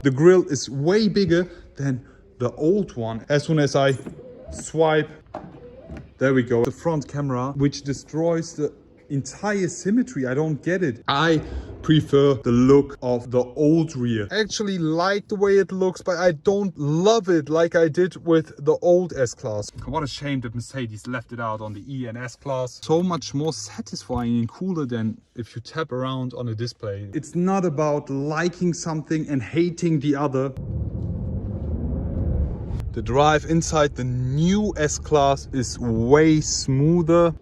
The grille is way bigger than the old one. As soon as I swipe, there we go. The front camera, which destroys the entire symmetry. I don't get it. I prefer the look of the old rear. I actually like the way it looks, but I don't love it like I did with the old S-Class. What a shame that Mercedes left it out on the E and S-Class. So much more satisfying and cooler than if you tap around on a display. It's not about liking something and hating the other. The drive inside the new S-Class is way smoother.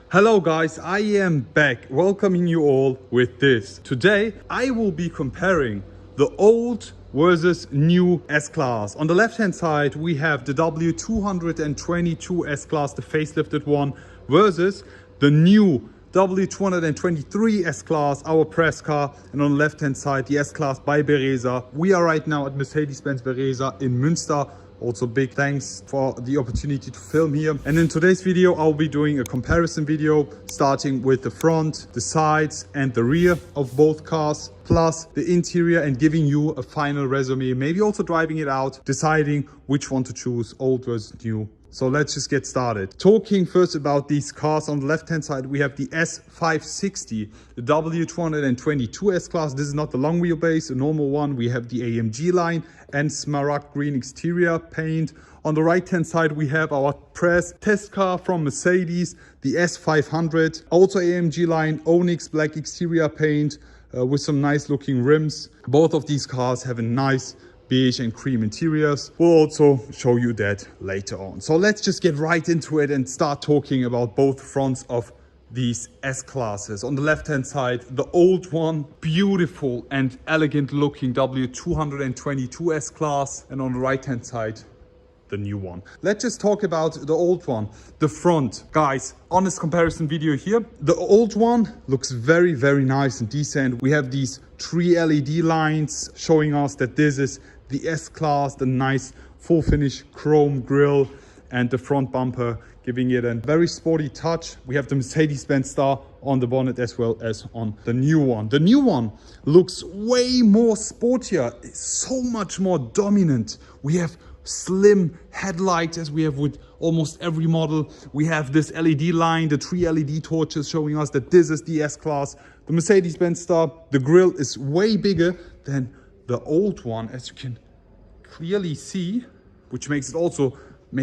Hello guys, I am back welcoming you all with this. Today I will be comparing the old versus new S-Class. On the left hand side we have the W222 S-Class, the facelifted one, versus the new W223 S-Class, our press car, and on the left hand side the S-Class by Bereza. We are right now at Mercedes-Benz Bereza in Münster. Also big thanks for the opportunity to film here. And in today's video I'll be doing a comparison video, starting with the front, the sides and the rear of both cars, plus the interior, and giving you a final resume, maybe also driving it out, deciding which one to choose, old versus new. So let's just get started. Talking first about these cars, on the left hand side we have the S560, the W222 S-Class. This is not the long wheelbase, the normal one. We have the AMG line and smaragd green exterior paint. On the right hand side we have our press test car from Mercedes, the S500, also AMG line, Onyx black exterior paint with some nice looking rims. Both of these cars have a nice beige and cream interiors. We'll also show you that later on. So let's just get right into it and start talking about both fronts of these S-Classes. On the left hand side, the old one, beautiful and elegant looking W222 S-Class, and on the right hand side, the new one. Let's just talk about the old one, the front. Guys, honest comparison video here. The old one looks very, very nice and decent. We have these 3 LED lines showing us that this is the S-Class, the nice full finish chrome grille, and the front bumper giving it a very sporty touch. We have the Mercedes-Benz star on the bonnet as well as on the new one. The new one looks way more sportier, it's so much more dominant. We have slim headlights as we have with almost every model. We have this LED line, the 3 LED torches showing us that this is the S-Class. The Mercedes-Benz star, the grille is way bigger than the old one, as you can clearly see, which makes it also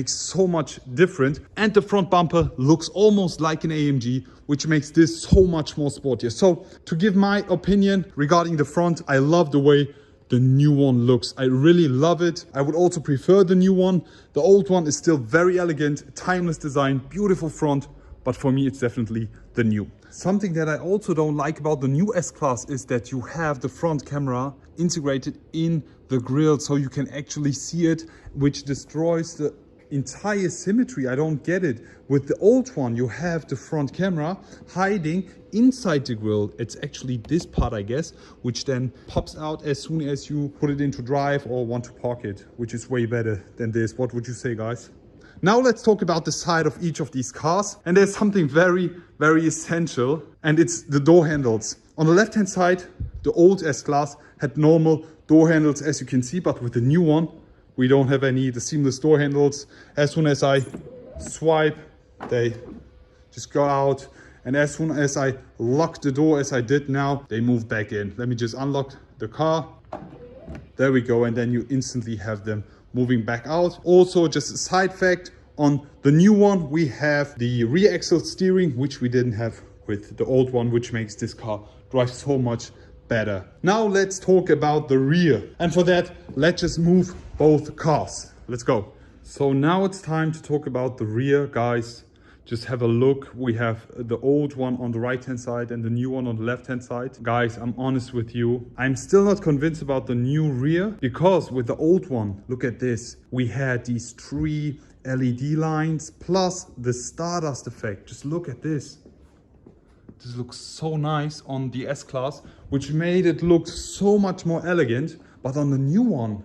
so much different. And the front bumper looks almost like an AMG, which makes this so much more sportier. So to give my opinion regarding the front, I love the way the new one looks. I really love it. I would also prefer the new one. The old one is still very elegant, timeless design, beautiful front, but for me it's definitely the new. Something that I also don't like about the new S-Class is that you have the front camera integrated in the grille, so you can actually see it, which destroys the entire symmetry. I don't get it. With the old one you have the front camera hiding inside the grille. It's actually this part, I guess, which then pops out as soon as you put it into drive or want to park it, which is way better than this. What would you say, guys? Now let's talk about the side of each of these cars, and there's something very, very essential, and it's the door handles. On the left hand side, the old S-Class had normal door handles, as you can see, but with the new one we don't have the seamless door handles. As soon as I swipe, they just go out, and as soon as I lock the door, as I did now, they move back in. Let me just unlock the car. There we go, and then you instantly have them moving back out. Also, just a side fact, on the new one we have the rear axle steering, which we didn't have with the old one, which makes this car drive so much better. Now let's talk about the rear, and for that let's just move both cars. Let's go. So now it's time to talk about the rear, guys. Just have a look. We have the old one on the right hand side and the new one on the left hand side. Guys, I'm honest with you, I'm still not convinced about the new rear, because with the old one, look at this, we had these 3 LED lines plus the Stardust effect. Just look at this. This looks so nice on the S-Class, which made it look so much more elegant. But on the new one,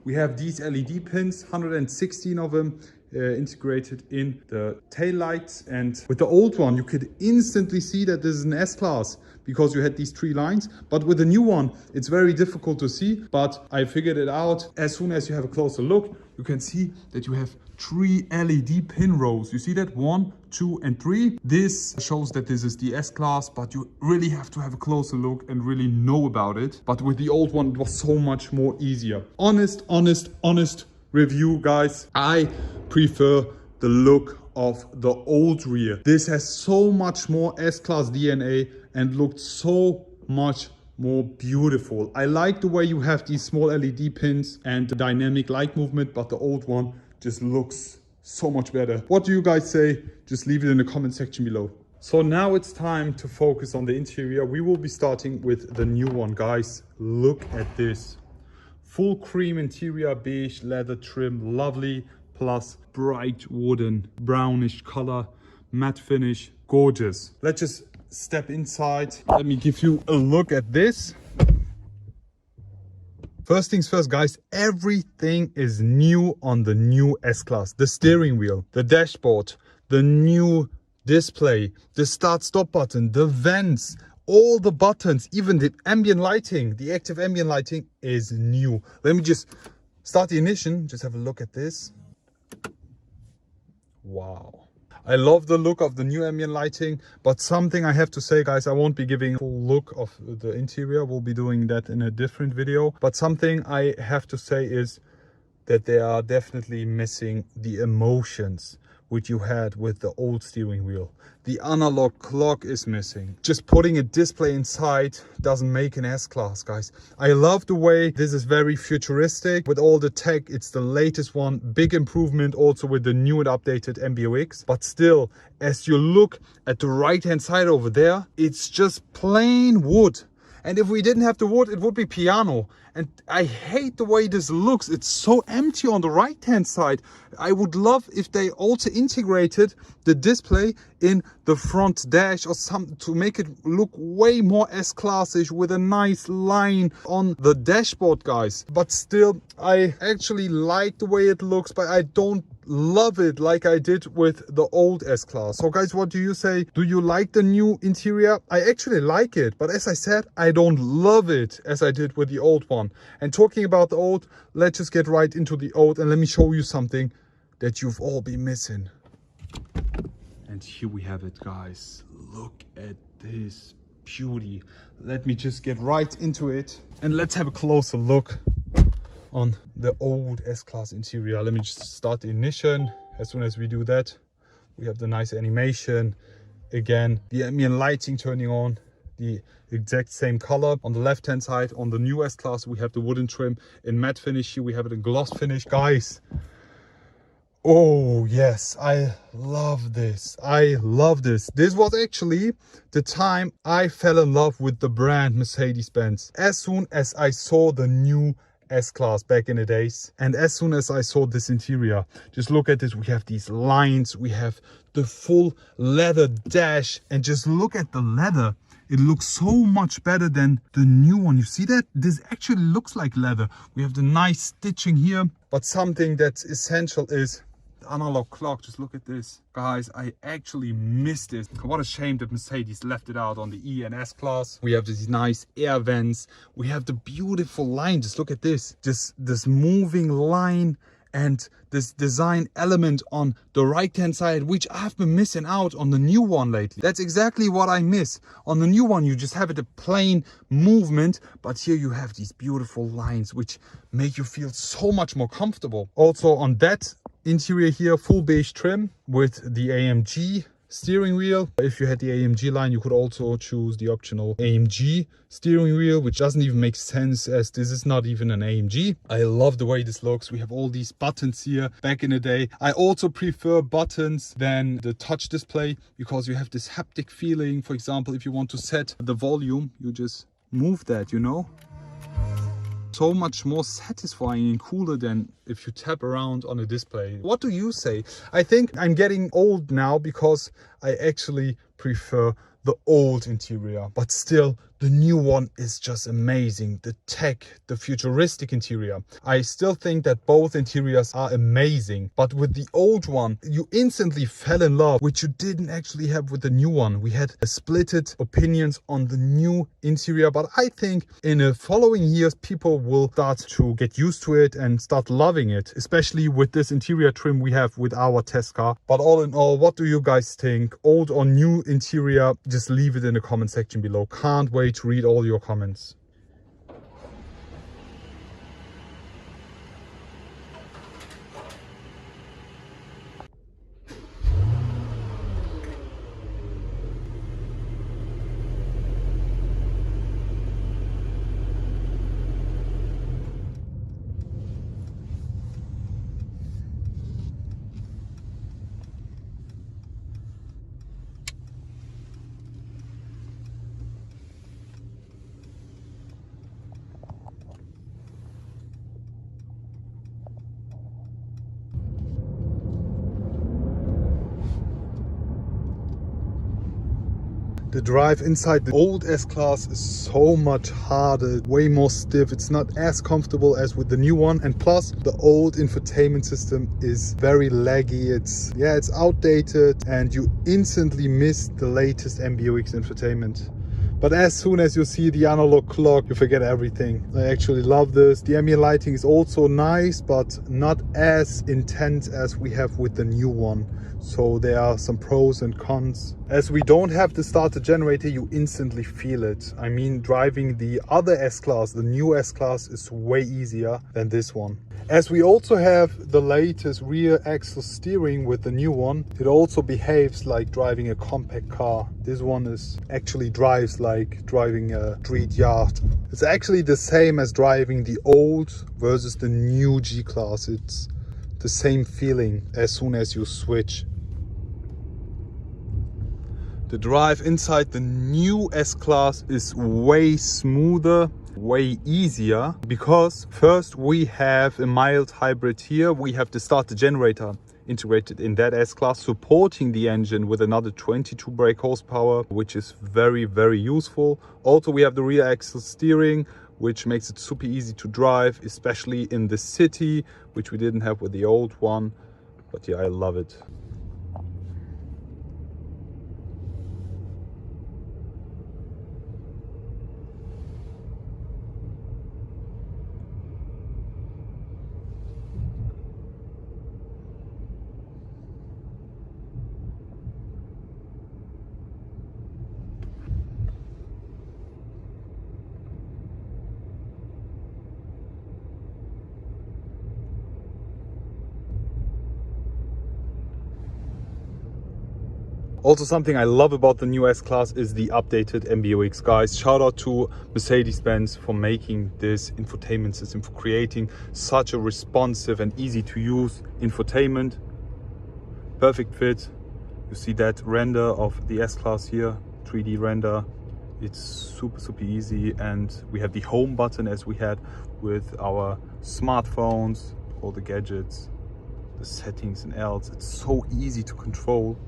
we have these LED pins, 116 of them, integrated in the tail lights. And with the old one, you could instantly see that this is an S-Class because you had these 3 lines. But with the new one, it's very difficult to see, but I figured it out. As soon as you have a closer look, you can see that you have 3 LED pin rows. You see that? 1, 2, and 3. This shows that this is the S-Class, but you really have to have a closer look and really know about it. But with the old one, it was so much more easier. Honest review, guys. I prefer the look of the old rear. This has so much more S-Class DNA and looked so much more beautiful. I like the way you have these small LED pins and the dynamic light movement, but the old one just looks so much better. What do you guys say? Just leave it in the comment section below. So now it's time to focus on the interior. We will be starting with the new one, guys. Look at this. Full cream interior, beige leather trim, lovely, plus bright wooden brownish color, matte finish, gorgeous. Let's just step inside. Let me give you a look at this. First things first, guys, everything is new on the new S-Class. The steering wheel, the dashboard, the new display, the start-stop button, the vents, all the buttons, even the ambient lighting, the active ambient lighting is new. Let me just start the ignition. Just have a look at this. Wow. I love the look of the new ambient lighting, but something I have to say, guys, I won't be giving a full look of the interior. We'll be doing that in a different video. But something I have to say is that they are definitely missing the emotions which you had with the old steering wheel. The analog clock is missing. Just putting a display inside doesn't make an S-Class, guys. I love the way this is very futuristic with all the tech. It's the latest one. Big improvement also with the new and updated MBUX. But still, as you look at the right-hand side over there, it's just plain wood. And if we didn't have the wood, it would be piano. And I hate the way this looks. It's so empty on the right-hand side. I would love if they also integrated the display in the front dash or something to make it look way more S-Classish with a nice line on the dashboard, guys. But still, I actually like the way it looks, but I don't love it like I did with the old S-Class. So guys, what do you say? Do you like the new interior? I actually like it, but as I said, I don't love it as I did with the old one. And talking about the old, let's just get right into the old and let me show you something that you've all been missing. And here we have it, guys. Look at this beauty. Let me just get right into it and let's have a closer look on the old S-Class interior. Let me just start the ignition. As soon as we do that, we have the nice animation. Again, the ambient lighting turning on, the exact same color. On the left hand side, on the new S-Class, we have the wooden trim in matte finish. Here we have it in gloss finish. Guys, oh yes, I love this. I love this. This was actually the time I fell in love with the brand Mercedes-Benz. As soon as I saw the new S-Class back in the days, and as soon as I saw this interior, just look at this. We have these lines, we have the full leather dash, and just look at the leather. It looks so much better than the new one. You see that? This actually looks like leather. We have the nice stitching here, but something that's essential is the analog clock. Just look at this. Guys, I actually missed this. What a shame that Mercedes left it out on the E and S Class. We have these nice air vents. We have the beautiful line. Just look at this. Just this moving line and this design element on the right hand side, which I've been missing out on the new one lately. That's exactly what I miss. On the new one, you just have it a plain movement, but here you have these beautiful lines which make you feel so much more comfortable. Also on that interior here, full beige trim with the AMG steering wheel. If you had the AMG line, you could also choose the optional AMG steering wheel, which doesn't even make sense as this is not even an AMG. I love the way this looks. We have all these buttons here. Back in the day, I also prefer buttons than the touch display because you have this haptic feeling. For example, if you want to set the volume, you just move that, you know. So much more satisfying and cooler than if you tap around on a display. What do you say? I think I'm getting old now because I actually prefer the old interior, but still the new one is just amazing. The tech, the futuristic interior. I still think that both interiors are amazing, but with the old one, you instantly fell in love, which you didn't actually have with the new one. We had splitted opinions on the new interior, but I think in the following years, people will start to get used to it and start loving it, especially with this interior trim we have with our test car. But all in all, what do you guys think? Old or new interior? Just leave it in the comment section below. Can't wait to read all your comments. The drive inside the old S-Class is so much harder, way more stiff. It's not as comfortable as with the new one. And plus, the old infotainment system is very laggy. It's outdated and you instantly miss the latest MBUX infotainment. But as soon as you see the analog clock, you forget everything. I actually love this. The ambient lighting is also nice, but not as intense as we have with the new one. So there are some pros and cons. As we don't have the starter generator, you instantly feel it. I mean, driving the other S-Class, the new S-Class, is way easier than this one. As we also have the latest rear axle steering with the new one, it also behaves like driving a compact car. This one actually drives like driving a street yacht. It's actually the same as driving the old versus the new G-Class. It's the same feeling as soon as you switch. The drive inside the new S-Class is way smoother, way easier, because first we have a mild hybrid here. We have the starter generator integrated in that S-Class, supporting the engine with another 22 brake horsepower, which is very, very useful. Also, we have the rear axle steering, which makes it super easy to drive, especially in the city, which we didn't have with the old one. But yeah, I love it. Also, something I love about the new S-Class is the updated MBUX, guys. Shout out to Mercedes-Benz for making this infotainment system, for creating such a responsive and easy to use infotainment. Perfect fit. You see that render of the S-Class here, 3D render. It's super, super easy. And we have the home button as we had with our smartphones, all the gadgets, the settings and else. It's so easy to control.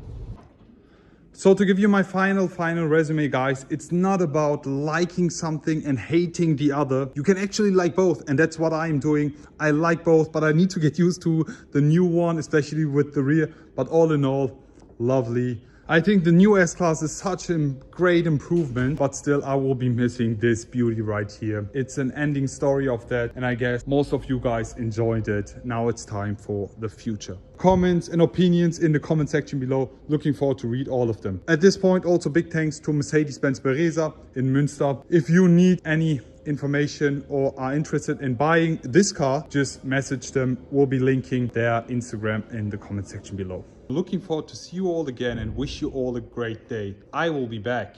So to give you my final resume, guys, it's not about liking something and hating the other. You can actually like both, and that's what I'm doing. I like both, but I need to get used to the new one, especially with the rear. But all in all, lovely. I think the new S-Class is such a great improvement, but still I will be missing this beauty right here. It's an ending story of that, and I guess most of you guys enjoyed it. Now it's time for the future. Comments and opinions in the comment section below. Looking forward to read all of them. At this point, also big thanks to Mercedes-Benz Beresa in Münster. If you need any information or are interested in buying this car, just message them. We'll be linking their Instagram in the comment section below. Looking forward to see you all again and wish you all a great day. I will be back.